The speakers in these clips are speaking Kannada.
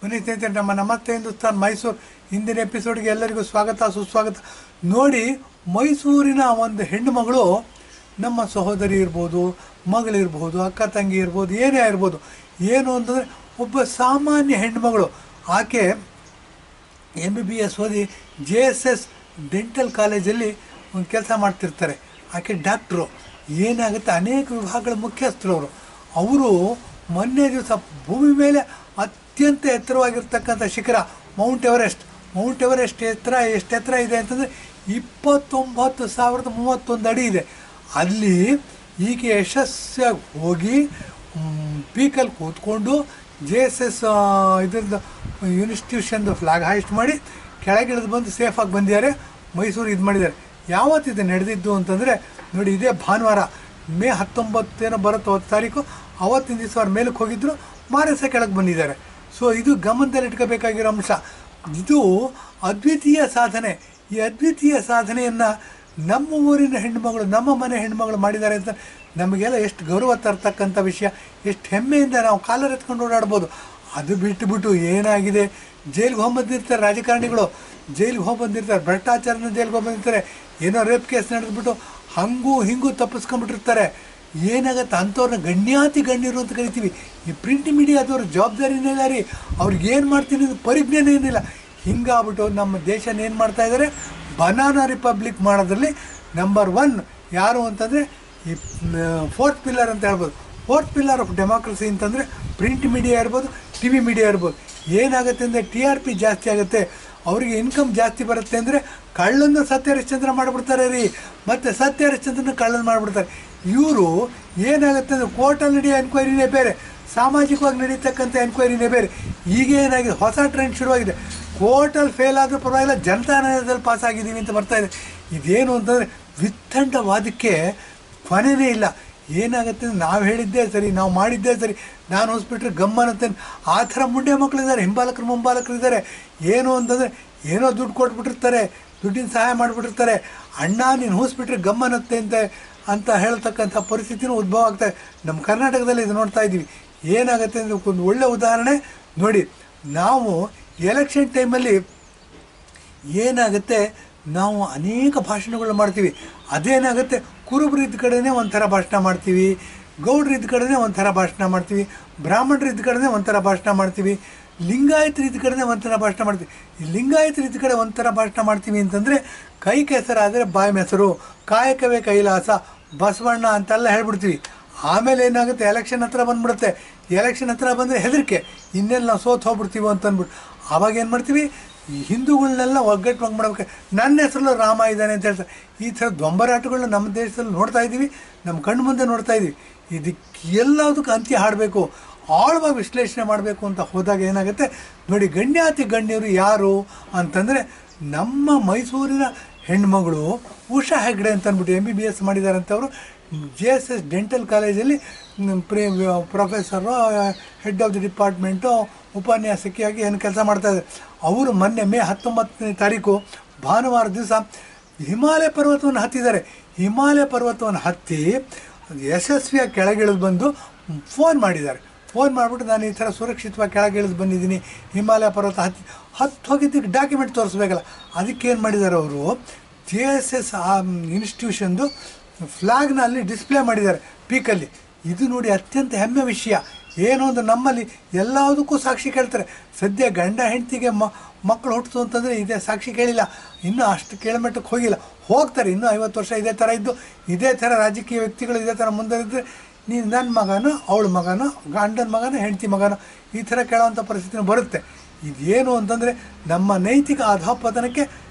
ಬನ್ನಿ ಸ್ನೇಹಿತರೆ, ನಮ್ಮ ನಮಸ್ತೆ ಹಿಂದೂಸ್ತಾನ್ ಮೈಸೂರು ಹಿಂದಿನ ಎಪಿಸೋಡ್ಗೆ ಎಲ್ಲರಿಗೂ ಸ್ವಾಗತ ಸುಸ್ವಾಗತ. ನೋಡಿ, ಮೈಸೂರಿನ ಒಂದು ಹೆಣ್ಣು ಮಗಳು ನಮ್ಮ ಸಹೋದರಿ ಇರ್ಬೋದು, ಮಗಳಿರ್ಬೋದು, ಅಕ್ಕ ತಂಗಿ ಇರ್ಬೋದು, ಏನೇ ಇರ್ಬೋದು. ಏನು ಅಂತಂದರೆ ಒಬ್ಬ ಸಾಮಾನ್ಯ ಹೆಣ್ಣುಮಗಳು. ಆಕೆ MBBS ಓದಿ JSS ಡೆಂಟಲ್ ಕಾಲೇಜಲ್ಲಿ ಒಂದು ಕೆಲಸ ಮಾಡ್ತಿರ್ತಾರೆ. ಆಕೆ ಡಾಕ್ಟ್ರು. ಏನಾಗುತ್ತೆ, ಅನೇಕ ವಿಭಾಗಗಳ ಮುಖ್ಯಸ್ಥರು ಅವರು ಮೊನ್ನೆ ದಿವಸ ಭೂಮಿ ಮೇಲೆ ಅತ್ಯಂತ ಎತ್ತರವಾಗಿರ್ತಕ್ಕಂಥ ಶಿಖರ ಮೌಂಟ್ ಎವರೆಸ್ಟ್ ಎಷ್ಟು ಎತ್ತರ ಇದೆ ಅಂತಂದರೆ 29,031 ಅಡಿ ಇದೆ. ಅಲ್ಲಿ ಈಕೆ ಯಶಸ್ವಿಯಾಗಿ ಹೋಗಿ ಪೀಕಲ್ಲಿ ಕೂತ್ಕೊಂಡು JSS ಇದ್ರದ್ದು ಇನ್ಸ್ಟಿಟ್ಯೂಷನ್ದು ಫ್ಲಾಗ್ ಹಾಯಿಸ್ಟ್ ಮಾಡಿ ಕೆಳಗಿಳಿದು ಬಂದು ಸೇಫಾಗಿ ಬಂದಿದ್ದಾರೆ. ಮೈಸೂರು ಇದು ಮಾಡಿದ್ದಾರೆ. ಯಾವತ್ತಿದೆ ನಡೆದಿದ್ದು ಅಂತಂದರೆ ನೋಡಿ, ಇದೇ ಭಾನುವಾರ ಮೇ 19 ಬರುತ್ತೆ 10 ತಾರೀಕು. ಅವತ್ತಿನ ದಿವಸ ಅವ್ರ ಮೇಲಕ್ಕೆ ಹೋಗಿದ್ದರು, ಮಾರಸ ಕೆಳಗೆ ಬಂದಿದ್ದಾರೆ. ಸೊ ಇದು ಗಮನದಲ್ಲಿಟ್ಕೋಬೇಕಾಗಿರೋ ಅಂಶ. ಇದು ಅದ್ವಿತೀಯ ಸಾಧನೆ. ಈ ಅದ್ವಿತೀಯ ಸಾಧನೆಯನ್ನು ನಮ್ಮ ಊರಿನ ಹೆಣ್ಣುಮಗಳು, ನಮ್ಮ ಮನೆ ಹೆಣ್ಣುಮಗಳು ಮಾಡಿದ್ದಾರೆ ಅಂತ ನಮಗೆಲ್ಲ ಎಷ್ಟು ಗೌರವ ತರ್ತಕ್ಕಂಥ ವಿಷಯ. ಎಷ್ಟು ಹೆಮ್ಮೆಯಿಂದ ನಾವು ಕಾಲರ್ ಎತ್ಕೊಂಡು ಓಡಾಡ್ಬೋದು. ಅದು ಬಿಟ್ಟುಬಿಟ್ಟು ಏನಾಗಿದೆ, ಜೈಲಿಗೆ ಹೋಗ್ಬಂದಿರ್ತಾರೆ ರಾಜಕಾರಣಿಗಳು, ಜೈಲಿಗೆ ಹೋಗ್ಬಂದಿರ್ತಾರೆ, ಭ್ರಷ್ಟಾಚಾರನ ಜೈಲಿಗೆ ಹೋಗ್ಬಂದಿರ್ತಾರೆ, ಏನೋ ರೇಪ್ ಕೇಸ್ ನಡೆದ್ಬಿಟ್ಟು ಹಂಗೂ ಹಿಂಗೂ ತಪ್ಪಿಸ್ಕೊಂಡ್ಬಿಟ್ಟಿರ್ತಾರೆ. ಏನಾಗತ್ತೆ, ಅಂಥವ್ರನ್ನ ಗಣ್ಯಾತಿ ಗಣ್ಯರು ಅಂತ ಕರಿತೀವಿ. ಈ ಪ್ರಿಂಟ್ ಮೀಡಿಯಾದವ್ರ ಜವಾಬ್ದಾರಿನೇ ಇಲ್ಲ ರೀ. ಅವ್ರಿಗೆ ಏನು ಮಾಡ್ತೀನಿ ಅಂತ ಪರಿಜ್ಞಾನ ಏನಿಲ್ಲ. ಹಿಂಗಾಗ್ಬಿಟ್ಟು ನಮ್ಮ ದೇಶನ ಏನು ಮಾಡ್ತಾಯಿದ್ದಾರೆ, ಬನಾನಾ ರಿಪಬ್ಲಿಕ್ ಮಾಡೋದ್ರಲ್ಲಿ ನಂಬರ್ 1 ಯಾರು ಅಂತಂದರೆ ಈ 4th ಪಿಲ್ಲರ್ ಅಂತ ಹೇಳ್ಬೋದು. 4th ಪಿಲ್ಲರ್ ಆಫ್ ಡೆಮಾಕ್ರಸಿ ಅಂತಂದರೆ ಪ್ರಿಂಟ್ ಮೀಡಿಯಾ ಇರ್ಬೋದು, TV ಮೀಡಿಯಾ ಇರ್ಬೋದು. ಏನಾಗುತ್ತೆ ಅಂದರೆ TRP ಜಾಸ್ತಿ ಆಗುತ್ತೆ, ಅವರಿಗೆ ಇನ್ಕಮ್ ಜಾಸ್ತಿ ಬರುತ್ತೆ. ಅಂದರೆ ಕಳ್ಳನ್ನು ಸತ್ಯ ಹರಿಶ್ಚಂದ್ರ ಮಾಡಿಬಿಡ್ತಾರೆ ರೀ, ಮತ್ತು ಸತ್ಯ ಹರಿಶ್ಚಂದ್ರನ ಕಳ್ಳನ್ನು ಮಾಡಿಬಿಡ್ತಾರೆ. ಇವರು ಏನಾಗುತ್ತೆ ಅಂದರೆ ಕೋರ್ಟಲ್ಲಿ ನಡೆಯೋ ಎನ್ಕ್ವೈರಿನೇ ಬೇರೆ, ಸಾಮಾಜಿಕವಾಗಿ ನಡೀತಕ್ಕಂಥ ಎನ್ಕ್ವೈರಿನೇ ಬೇರೆ. ಈಗ ಏನಾಗಿದೆ, ಹೊಸ ಟ್ರೆಂಡ್ ಶುರುವಾಗಿದೆ. ಕೋರ್ಟಲ್ಲಿ ಫೇಲ್ ಆದರೂ ಪರವಾಗಿಲ್ಲ, ಜನತಾ ನ್ಯಾಯಾಲಯದಲ್ಲಿ ಪಾಸ್ ಆಗಿದ್ದೀವಿ ಅಂತ ಬರ್ತಾಯಿದೆ. ಇದೇನು ಅಂತಂದರೆ ವಿತ್ತಂಡವಾದಕ್ಕೆ ಕೊನೆಯೇ ಇಲ್ಲ. ಏನಾಗುತ್ತೆ, ನಾವು ಹೇಳಿದ್ದೇ ಸರಿ, ನಾವು ಮಾಡಿದ್ದೇ ಸರಿ, ನಾನು ಹೊಸ್ಬಿಟ್ರೆ ಗಮ್ಮನತ್ತೆ ಆ ಥರ ಮುಂಡೆ ಮಕ್ಕಳಿದ್ದಾರೆ, ಹಿಂಬಾಲಕರು ಮುಂಬಾಲಕರಿದ್ದಾರೆ. ಏನು ಅಂತಂದರೆ ಏನೋ ದುಡ್ಡು ಕೊಟ್ಬಿಟ್ಟಿರ್ತಾರೆ, ದುಡ್ಡಿನ ಸಹಾಯ ಮಾಡಿಬಿಟ್ಟಿರ್ತಾರೆ. ಅಣ್ಣ ನೀನು ಹೂಸ್ಬಿಟ್ರೆ ಗಮ್ಮನತ್ತೆ ಅಂತ ಹೇಳ್ತಕ್ಕಂಥ ಪರಿಸ್ಥಿತಿನೂ ಉದ್ಭವ ಆಗ್ತಾಯಿದೆ. ನಮ್ಮ ಕರ್ನಾಟಕದಲ್ಲಿ ಇದು ನೋಡ್ತಾ ಇದ್ದೀವಿ. ಏನಾಗುತ್ತೆ ಅಂದರೆ ಒಂದು ಒಳ್ಳೆಯ ಉದಾಹರಣೆ ನೋಡಿ, ನಾವು ಎಲೆಕ್ಷನ್ ಟೈಮಲ್ಲಿ ಏನಾಗುತ್ತೆ, ನಾವು ಅನೇಕ ಭಾಷಣಗಳು ಮಾಡ್ತೀವಿ. ಅದೇನಾಗುತ್ತೆ, ಕುರುಬರು ಇದ್ದ ಕಡೆನೇ ಒಂಥರ ಭಾಷಣ ಮಾಡ್ತೀವಿ, ಗೌಡ್ರು ಇದ್ದ ಕಡೆನೇ ಒಂಥರ ಭಾಷಣ ಮಾಡ್ತೀವಿ, ಬ್ರಾಹ್ಮಣರು ಇದ್ದ ಕಡೆನೇ ಒಂಥರ ಭಾಷಣ ಮಾಡ್ತೀವಿ, ಲಿಂಗಾಯತರು ಇದ್ದ ಕಡೆನೇ ಒಂಥರ ಭಾಷಣ ಮಾಡ್ತೀವಿ. ಈ ಲಿಂಗಾಯತರು ಇದ್ದ ಕಡೆ ಒಂಥರ ಭಾಷಣ ಮಾಡ್ತೀವಿ ಅಂತಂದರೆ ಕೈ ಕೆಸರಾದರೆ ಬಾಯಿ ಮೊಸರು, ಕಾಯಕವೇ ಕೈಲಾಸ, ಬಸವಣ್ಣ ಅಂತೆಲ್ಲ ಹೇಳ್ಬಿಡ್ತೀವಿ. ಆಮೇಲೆ ಏನಾಗುತ್ತೆ, ಎಲೆಕ್ಷನ್ ಹತ್ರ ಬಂದುಬಿಡುತ್ತೆ. ಎಲೆಕ್ಷನ್ ಹತ್ರ ಬಂದರೆ ಹೆದರಿಕೆ, ಇನ್ನೆಲ್ಲ ನಾವು ಸೋತು ಹೋಗ್ಬಿಡ್ತೀವೋ ಅಂತ ಅಂದ್ಬಿಟ್ಟು ಆವಾಗ ಏನು ಮಾಡ್ತೀವಿ, ಈ ಹಿಂದೂಗಳನ್ನೆಲ್ಲ ಒಗ್ಗಟ್ಟು ಮಾಡ್ಬೇಕು. ನನ್ನ ಹೆಸರಲ್ಲೂ ರಾಮ ಇದ್ದಾನೆ ಅಂತ ಹೇಳ್ತಾರೆ. ಈ ಥರ ದೊಂಬರಾಟಗಳನ್ನ ನಮ್ಮ ದೇಶದಲ್ಲಿ ನೋಡ್ತಾ ಇದ್ದೀವಿ, ನಮ್ಮ ಕಣ್ಣು ಮುಂದೆ ನೋಡ್ತಾ ಇದ್ದೀವಿ. ಇದಕ್ಕೆ ಎಲ್ಲದಕ್ಕೂ ಅಂತ್ಯ ಹಾಡಬೇಕು, ಆಳವಾಗಿ ವಿಶ್ಲೇಷಣೆ ಮಾಡಬೇಕು ಅಂತ ಹೋದಾಗ ಏನಾಗುತ್ತೆ ನೋಡಿ, ಗಣ್ಯಾತಿ ಗಣ್ಯರು ಯಾರು ಅಂತಂದರೆ ನಮ್ಮ ಮೈಸೂರಿನ ಹೆಣ್ಮಗಳು ಉಷಾ ಹೆಗ್ಡೆ ಅಂತ ಅಂದ್ಬಿಟ್ಟು MBBS ಮಾಡಿದಾರಂತೆ. ಅವರು JSS ಡೆಂಟಲ್ ಕಾಲೇಜಲ್ಲಿ professor, head of the department, ಉಪನ್ಯಾಸಕಿಯಾಗಿ ಏನು ಕೆಲಸ ಮಾಡ್ತಾಯಿದ್ದಾರೆ. ಅವರು ಮೊನ್ನೆ ಮೇ 19ನೇ ತಾರೀಕು ಭಾನುವಾರ ದಿವಸ ಹಿಮಾಲಯ ಪರ್ವತವನ್ನು ಹತ್ತಿದ್ದಾರೆ. ಹಿಮಾಲಯ ಪರ್ವತವನ್ನು ಹತ್ತಿ ಯಶಸ್ವಿಯಾಗಿ ಕೆಳಗಿಳಿದು ಬಂದು ಫೋನ್ ಮಾಡಿದ್ದಾರೆ. ಫೋನ್ ಮಾಡಿಬಿಟ್ಟು ನಾನು ಈ ಥರ ಸುರಕ್ಷಿತವಾಗಿ ಕೆಳಗಿಳಿದು ಬಂದಿದ್ದೀನಿ, ಹಿಮಾಲಯ ಪರ್ವತ ಹತ್ತು ಹೋಗಿದ್ದಕ್ಕೆ ಡಾಕ್ಯುಮೆಂಟ್ ತೋರಿಸ್ಬೇಕಲ್ಲ. ಅದಕ್ಕೇನು ಮಾಡಿದ್ದಾರೆ, ಅವರು JSS ಇನ್ಸ್ಟಿಟ್ಯೂಷನ್ದು ಫ್ಲಾಗ್ನ ಅಲ್ಲಿ ಡಿಸ್ಪ್ಲೇ ಮಾಡಿದ್ದಾರೆ ಪೀಕಲ್ಲಿ. ಇದು ನೋಡಿ ಅತ್ಯಂತ ಹೆಮ್ಮೆ ವಿಷಯ. ಏನು ಅಂದರೆ ನಮ್ಮಲ್ಲಿ ಎಲ್ಲದಕ್ಕೂ ಸಾಕ್ಷಿ ಕೇಳ್ತಾರೆ. ಸದ್ಯ ಗಂಡ ಹೆಂಡತಿಗೆ ಮಕ್ಕಳು ಹುಟ್ಟಿತು ಅಂತಂದರೆ ಇದೇ ಸಾಕ್ಷಿ ಕೇಳಿಲ್ಲ, ಇನ್ನೂ ಅಷ್ಟು ಕೇಳಮಟ್ಟಕ್ಕೆ ಹೋಗ್ತಾರೆ. ಇನ್ನೂ 50 ವರ್ಷ ಇದೇ ಥರ ಇದ್ದು, ಇದೇ ಥರ ರಾಜಕೀಯ ವ್ಯಕ್ತಿಗಳು ಇದೇ ಥರ ಮುಂದುವರಿದ್ರೆ ನೀನು ನನ್ನ ಮಗನೋ ಅವಳ ಮಗನೋ ಗಂಡನ ಮಗನೋ ಹೆಂಡತಿ ಮಗನೋ ಈ ಥರ ಕೇಳೋವಂಥ ಪರಿಸ್ಥಿತಿನೂ ಬರುತ್ತೆ. ಇದೇನು ಅಂತಂದರೆ ನಮ್ಮ ನೈತಿಕ ಅಧೋಪತನಕ್ಕೆ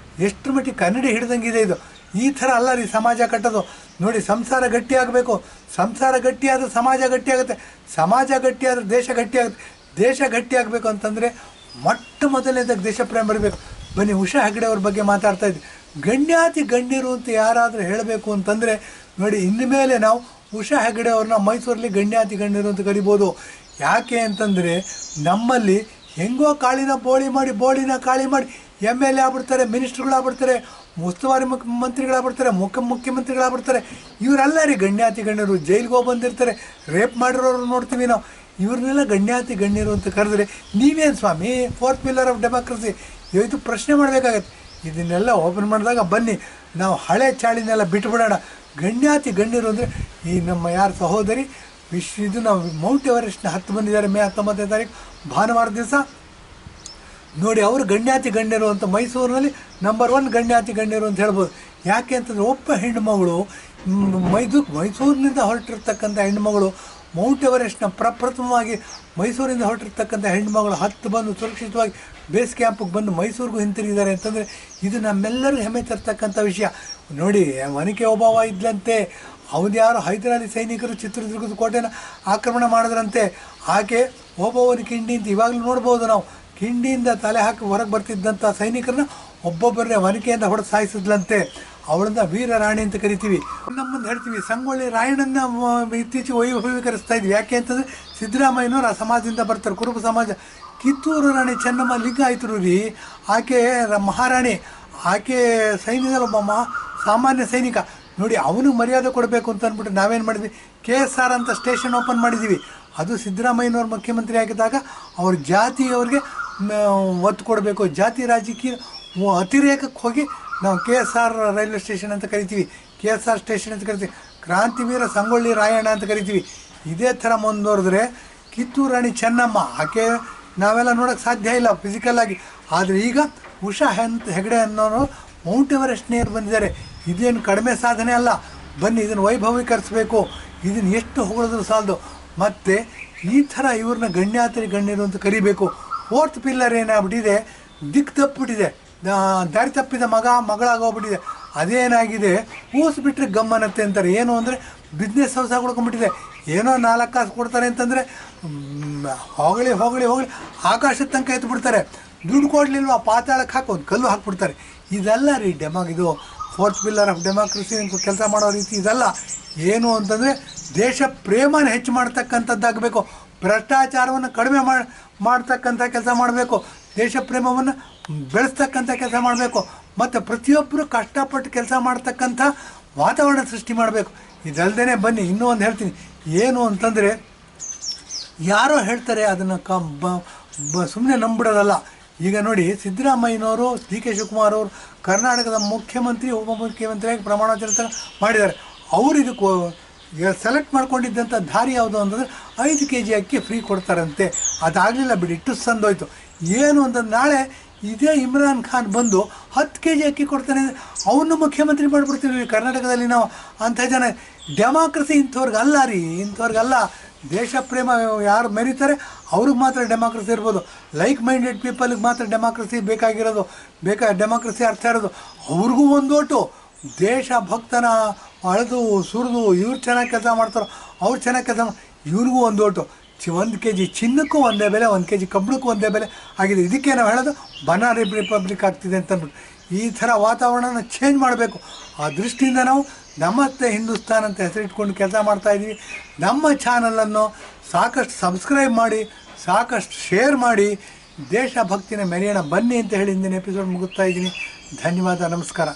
ಎಷ್ಟು ಮಟ್ಟಿಗೆ ಕನ್ನಡಿ ಹಿಡ್ದಂಗಿದೆ ಇದು. ಈ ಥರ ಅಲ್ಲ ರೀ ಸಮಾಜ ಕಟ್ಟೋದು. ನೋಡಿ, ಸಂಸಾರ ಗಟ್ಟಿಯಾಗಬೇಕು, ಸಂಸಾರ ಗಟ್ಟಿಯಾದರೆ ಸಮಾಜ ಗಟ್ಟಿಯಾಗುತ್ತೆ, ಸಮಾಜ ಗಟ್ಟಿಯಾದರೆ ದೇಶ ಗಟ್ಟಿಯಾಗುತ್ತೆ, ದೇಶ ಗಟ್ಟಿಯಾಗಬೇಕು ಅಂತಂದರೆ ಮೊಟ್ಟ ಮೊದಲನೇದಾಗಿ ದೇಶಪ್ರೇಮ ಬರಬೇಕು. ಬನ್ನಿ, ಉಷಾ ಹೆಗ್ಡೆ ಅವ್ರ ಬಗ್ಗೆ ಮಾತಾಡ್ತಾ ಇದ್ವಿ. ಗಣ್ಯಾತಿ ಗಣ್ಯರು ಅಂತ ಯಾರಾದರೂ ಹೇಳಬೇಕು ಅಂತಂದರೆ ನೋಡಿ, ಇನ್ಮೇಲೆ ನಾವು ಉಷಾ ಹೆಗ್ಡೆ ಅವ್ರನ್ನ ಮೈಸೂರಲ್ಲಿ ಗಣ್ಯಾತಿ ಗಣ್ಯರು ಅಂತ ಕರಿಬೋದು. ಯಾಕೆ ಅಂತಂದರೆ ನಮ್ಮಲ್ಲಿ ಹೆಂಗೋ ಕಾಳಿನ ಬೋಳಿನ ಕಾಳಿ ಮಾಡಿ MLA ಆಗ್ಬಿಡ್ತಾರೆ, ಮಿನಿಸ್ಟ್ರುಗಳಾಗ್ಬಿಡ್ತಾರೆ, ಉಸ್ತುವಾರಿ ಮಂತ್ರಿಗಳಾಗ್ಬಿಡ್ತಾರೆ, ಮುಖ್ಯಮಂತ್ರಿಗಳಾಗ್ಬಿಡ್ತಾರೆ. ಇವರೆಲ್ಲ ರೀ ಗಣ್ಯಾತಿ ಗಣ್ಯರು. ಜೈಲಿಗೆ ಹೋಗಿ ಬಂದಿರ್ತಾರೆ, ರೇಪ್ ಮಾಡಿರೋರು ನೋಡ್ತೀವಿ ನಾವು. ಇವ್ರನ್ನೆಲ್ಲ ಗಣ್ಯಾತಿ ಗಣ್ಯರು ಅಂತ ಕರೆದ್ರೆ ನೀವೇನು ಸ್ವಾಮಿ ಫೋರ್ತ್ ಪಿಲ್ಲರ್ ಆಫ್ ಡೆಮಾಕ್ರಸಿ ಇವತ್ತು ಪ್ರಶ್ನೆ ಮಾಡಬೇಕಾಗತ್ತೆ. ಇದನ್ನೆಲ್ಲ ಓಪನ್ ಮಾಡಿದಾಗ ಬನ್ನಿ ನಾವು ಹಳೆ ಚಾಳಿನೆಲ್ಲ ಬಿಟ್ಬಿಡೋಣ. ಗಣ್ಯಾತಿ ಗಣ್ಯರು ಅಂದರೆ ಈ ನಮ್ಮ ಯಾರ ಸಹೋದರಿ ಇದು ನಾವು ಮೌಂಟ್ ಎವರೆಸ್ಟ್ನ 10 ಬಂದಿದ್ದಾರೆ ಮೇ 19ನೇ ತಾರೀಕು ಭಾನುವಾರ ದಿವಸ ನೋಡಿ. ಅವರು ಗಣ್ಯಾತಿ ಗಣ್ಯರು ಅಂತ ಮೈಸೂರಿನಲ್ಲಿ ನಂಬರ್ 1 ಗಣ್ಯಾತಿ ಗಣ್ಯರು ಅಂತ ಹೇಳ್ಬೋದು. ಯಾಕೆ ಅಂತಂದರೆ ಒಬ್ಬ ಹೆಣ್ಣುಮಗಳು ಮೈಸೂರಿನಿಂದ ಹೊರಟಿರ್ತಕ್ಕಂಥ ಹೆಣ್ಣುಮಗಳು ಮೌಂಟ್ ಎವರೆಸ್ಟ್ನ ಪ್ರಪ್ರಥಮವಾಗಿ ಮೈಸೂರಿಂದ ಹೊರಟಿರ್ತಕ್ಕಂಥ ಹೆಣ್ಣುಮಗಳು 10 ಬಂದು ಸುರಕ್ಷಿತವಾಗಿ ಬೇಸ್ ಕ್ಯಾಂಪಿಗೆ ಬಂದು ಮೈಸೂರಿಗೂ ಹಿಂತಿರುಗಿದ್ದಾರೆ ಅಂತಂದರೆ ಇದು ನಮ್ಮೆಲ್ಲರಿಗೂ ಹೆಮ್ಮೆ ತರ್ತಕ್ಕಂಥ ವಿಷಯ. ನೋಡಿ, ವನಿಕೆ ಓಬವ್ವ ಇದ್ದಂತೆ ಅವನು ಯಾರು ಹೈದರಾಲಿ ಸೈನಿಕರು ಚಿತ್ರದುರ್ಗದ ಕೋಟೆನ ಆಕ್ರಮಣ ಮಾಡಿದ್ರಂತೆ. ಆಕೆ ಓಬವ್ವನ ಕಿಂಡಿ ಅಂತ ಇವಾಗಲೂ ನೋಡ್ಬೋದು ನಾವು. ಕಿಂಡಿಯಿಂದ ತಲೆ ಹಾಕಿ ಹೊರಗೆ ಬರ್ತಿದ್ದಂಥ ಸೈನಿಕರನ್ನ ಒಬ್ಬೊಬ್ಬರನ್ನೇ ವನಿಕೆಯಿಂದ ಹೊಡೆದು ಸಾಯಿಸಿದ್ಲಂತೆ. ಅವಳನ್ನ ವೀರರಾಣಿ ಅಂತ ಕರಿತೀವಿ. ನಮ್ಮಂದು ಹೇಳ್ತೀವಿ ಸಂಗೊಳ್ಳಿ ರಾಯಣ್ಣನ ಇತ್ತೀಚೆಗೆ ವೈಭವೀಕರಿಸ್ತಾ ಇದ್ವಿ. ಯಾಕೆ ಅಂತಂದರೆ ಸಿದ್ದರಾಮಯ್ಯನವ್ರು ಆ ಸಮಾಜದಿಂದ ಬರ್ತಾರೆ, ಕುರುಬ ಸಮಾಜ. ಕಿತ್ತೂರು ರಾಣಿ ಚೆನ್ನಮ್ಮ ಲಿಂಗಾಯತರು ರೀ, ಆಕೆ ಮಹಾರಾಣಿ, ಆಕೆ ಸೈನ್ಯದಲ್ಲಿ ಒಬ್ಬ ಸಾಮಾನ್ಯ ಸೈನಿಕ. ನೋಡಿ, ಅವನಿಗೆ ಮರ್ಯಾದೆ ಕೊಡಬೇಕು ಅಂತ ಅಂದ್ಬಿಟ್ಟು ನಾವೇನು ಮಾಡಿದ್ವಿ, KSR ಅಂತ ಸ್ಟೇಷನ್ ಓಪನ್ ಮಾಡಿದ್ದೀವಿ. ಅದು ಸಿದ್ದರಾಮಯ್ಯನವ್ರು ಮುಖ್ಯಮಂತ್ರಿ ಆಗಿದ್ದಾಗ ಅವ್ರ ಜಾತಿಯವ್ರಿಗೆ ಒತ್ತು ಕೊಡಬೇಕು. ಜಾತಿ ರಾಜಕೀಯ ಅತಿರೇಕಕ್ಕೆ ಹೋಗಿ ನಾವು KSR ರೈಲ್ವೆ ಸ್ಟೇಷನ್ ಅಂತ ಕರಿತೀವಿ, KSR ಸ್ಟೇಷನ್ ಅಂತ ಕರಿತೀವಿ, ಕ್ರಾಂತಿವೀರ ಸಂಗೊಳ್ಳಿ ರಾಯಣ್ಣ ಅಂತ ಕರಿತೀವಿ. ಇದೇ ಥರ ಮುಂದುವರೆದ್ರೆ ಕಿತ್ತೂರು ರಾಣಿ ಚೆನ್ನಮ್ಮ, ಆಕೆ ನಾವೆಲ್ಲ ನೋಡೋಕ್ಕೆ ಸಾಧ್ಯ ಇಲ್ಲ ಫಿಸಿಕಲ್ಲಾಗಿ. ಆದರೆ ಈಗ ಉಷಾ ಹೆಗಡೆ ಅನ್ನೋರು ಮೌಂಟ್ ಎವರೆಸ್ಟ್ ನೇರ್ ಬಂದಿದ್ದಾರೆ. ಇದೇನು ಕಡಿಮೆ ಸಾಧನೆ ಅಲ್ಲ. ಬನ್ನಿ ಇದನ್ನು ವೈಭವೀಕರಿಸಬೇಕು. ಇದನ್ನು ಎಷ್ಟು ಹೊಗಳಿದ್ರು ಸಾಲದು. ಮತ್ತು ಈ ಥರ ಇವ್ರನ್ನ ಗಣ್ಯಾತಿ ಗಣ್ಯರು ಅಂತ ಕರಿಬೇಕು. ಫೋರ್ತ್ ಪಿಲ್ಲರ್ ಏನಾಗ್ಬಿಟ್ಟಿದೆ, ದಿಕ್ಕು ತಪ್ಪಿಬಿಟ್ಟಿದೆ, ದಾರಿ ತಪ್ಪಿದ ಮಗಳಾಗೋಗ್ಬಿಟ್ಟಿದೆ. ಅದೇನಾಗಿದೆ, ಊಸ್ ಬಿಟ್ಟರೆ ಗಮ್ಮನತ್ತೆ ಅಂತಾರೆ. ಏನು ಅಂದರೆ ಬಿಸ್ನೆಸ್ ಹೌಸ್ ಆಗ್ಬಿಟ್ಕೊಂಡಿದೆ. ಏನೋ 4 ಕಾಸು ಕೊಡ್ತಾರೆ ಅಂತಂದರೆ ಹೊಗಳಿ ಹೊಗಳಿ ಹೊಗಳಿ ಆಕಾಶದ ತನಕ ಎತ್ಬಿಡ್ತಾರೆ. ದುಡ್ಡು ಕೊಡಲಿಲ್ವ ಪಾತಾಳಕ್ಕೆ ಹಾಕಿ ಒಂದು ಕಲ್ಲು ಹಾಕ್ಬಿಡ್ತಾರೆ. ಇದೆಲ್ಲ ರೀ ಇದು ಫೋರ್ತ್ ಪಿಲ್ಲರ್ ಆಫ್ ಡೆಮಾಕ್ರಸಿ ಅಂತ ಕೆಲಸ ಮಾಡೋ ರೀತಿ ಇದೆಲ್ಲ. ಏನು ಅಂತಂದರೆ ದೇಶ ಪ್ರೇಮನ ಹೆಚ್ಚು ಮಾಡ್ತಕ್ಕಂಥದ್ದಾಗಬೇಕು, ಭ್ರಷ್ಟಾಚಾರವನ್ನು ಕಡಿಮೆ ಮಾಡ್ತಕ್ಕಂಥ ಕೆಲಸ ಮಾಡಬೇಕು, ದೇಶ ಪ್ರೇಮವನ್ನು ಬೆಳೆಸ್ತಕ್ಕಂಥ ಕೆಲಸ ಮಾಡಬೇಕು, ಮತ್ತು ಪ್ರತಿಯೊಬ್ಬರು ಕಷ್ಟಪಟ್ಟು ಕೆಲಸ ಮಾಡ್ತಕ್ಕಂಥ ವಾತಾವರಣ ಸೃಷ್ಟಿ ಮಾಡಬೇಕು. ಇದಲ್ಲದೇ ಬನ್ನಿ ಇನ್ನೂ ಒಂದು ಹೇಳ್ತೀನಿ. ಏನು ಅಂತಂದರೆ ಯಾರೋ ಹೇಳ್ತಾರೆ ಅದನ್ನು ಸುಮ್ಮನೆ ನಂಬಿಡೋದಲ್ಲ. ಈಗ ನೋಡಿ, ಸಿದ್ದರಾಮಯ್ಯನವರು DK ಶಿವಕುಮಾರ್ ಅವರು ಕರ್ನಾಟಕದ ಮುಖ್ಯಮಂತ್ರಿ ಉಪಮುಖ್ಯಮಂತ್ರಿಯಾಗಿ ಪ್ರಮಾಣ ವಚನ ಮಾಡಿದ್ದಾರೆ. ಅವರು ಇದಕ್ಕೆ ಸೆಲೆಕ್ಟ್ ಮಾಡ್ಕೊಂಡಿದ್ದಂಥ ದಾರಿ ಯಾವುದು ಅಂತಂದರೆ 5 kg ಅಕ್ಕಿ ಫ್ರೀ ಕೊಡ್ತಾರಂತೆ. ಅದಾಗಲಿಲ್ಲ ಬಿಡಿ, ಇಟ್ಟು ಸಂದೋಯ್ತು. ಏನು ಅಂತಂದ್ರೆ ನಾಳೆ ಇದೇ ಇಮ್ರಾನ್ ಖಾನ್ ಬಂದು 10 kg ಅಕ್ಕಿ ಕೊಡ್ತಾನೆ, ಅವನು ಮುಖ್ಯಮಂತ್ರಿ ಮಾಡಿಬಿಡ್ತೀವಿ ಕರ್ನಾಟಕದಲ್ಲಿ ನಾವು. ಅಂಥ ಜನ ಡೆಮಾಕ್ರಸಿ ಇಂಥವ್ರಿಗಲ್ಲ ರೀ, ಇಂಥವ್ರಿಗಲ್ಲ. ದೇಶ ಪ್ರೇಮ ಯಾರು ಮೆರೀತಾರೆ ಅವ್ರಿಗೆ ಮಾತ್ರ ಡೆಮಾಕ್ರಸಿ ಇರ್ಬೋದು. ಲೈಕ್ ಮೈಂಡೆಡ್ ಪೀಪಲ್ಗೆ ಮಾತ್ರ ಡೆಮಾಕ್ರಸಿ ಬೇಕಾಗಿರೋದು, ಡೆಮಾಕ್ರಸಿ ಅರ್ಥ ಇರೋದು. ಅವ್ರಿಗೂ ಒಂದು ಓಟು. ದೇಶ ಭಕ್ತನ ಅಳೆದು ಸುರಿದು ಇವ್ರು ಚೆನ್ನಾಗಿ ಕೆಲಸ ಮಾಡ್ತಾರೋ, ಅವ್ರು ಚೆನ್ನಾಗಿ ಕೆಲಸ ಇವ್ರಿಗೂ ಒಂದು ಓಟು. 1 kg ಚಿನ್ನಕ್ಕೂ ಒಂದೇ ಬೆಲೆ, 1 kg ಕಬ್ಬಿಣಕ್ಕೂ ಒಂದೇ ಬೆಲೆ ಆಗಿದೆ. ಇದಕ್ಕೆ ನಾವು ಹೇಳೋದು ಬನಾರಿ ರಿಪಬ್ಲಿಕ್ ಆಗ್ತಿದೆ ಅಂತಂದ್ಬಿಟ್ಟು. ಈ ಥರ ವಾತಾವರಣನ ಚೇಂಜ್ ಮಾಡಬೇಕು. ಆ ದೃಷ್ಟಿಯಿಂದ ನಾವು ನಮಸ್ತೆ ಹಿಂದೂಸ್ತಾನ್ ಅಂತ ಹೆಸರಿಟ್ಕೊಂಡು ಕೆಲಸ ಮಾಡ್ತಾಯಿದ್ದೀವಿ. ನಮ್ಮ ಚಾನಲನ್ನು ಸಾಕಷ್ಟು ಸಬ್ಸ್ಕ್ರೈಬ್ ಮಾಡಿ, ಸಾಕಷ್ಟು ಶೇರ್ ಮಾಡಿ, ದೇಶಭಕ್ತಿನ ಮೆರೆಯೋಣ ಬನ್ನಿ ಅಂತ ಹೇಳಿ ಇಂದಿನ ಎಪಿಸೋಡ್ ಮುಗಿಸ್ತಾ ಇದ್ದೀನಿ. ಧನ್ಯವಾದ, ನಮಸ್ಕಾರ.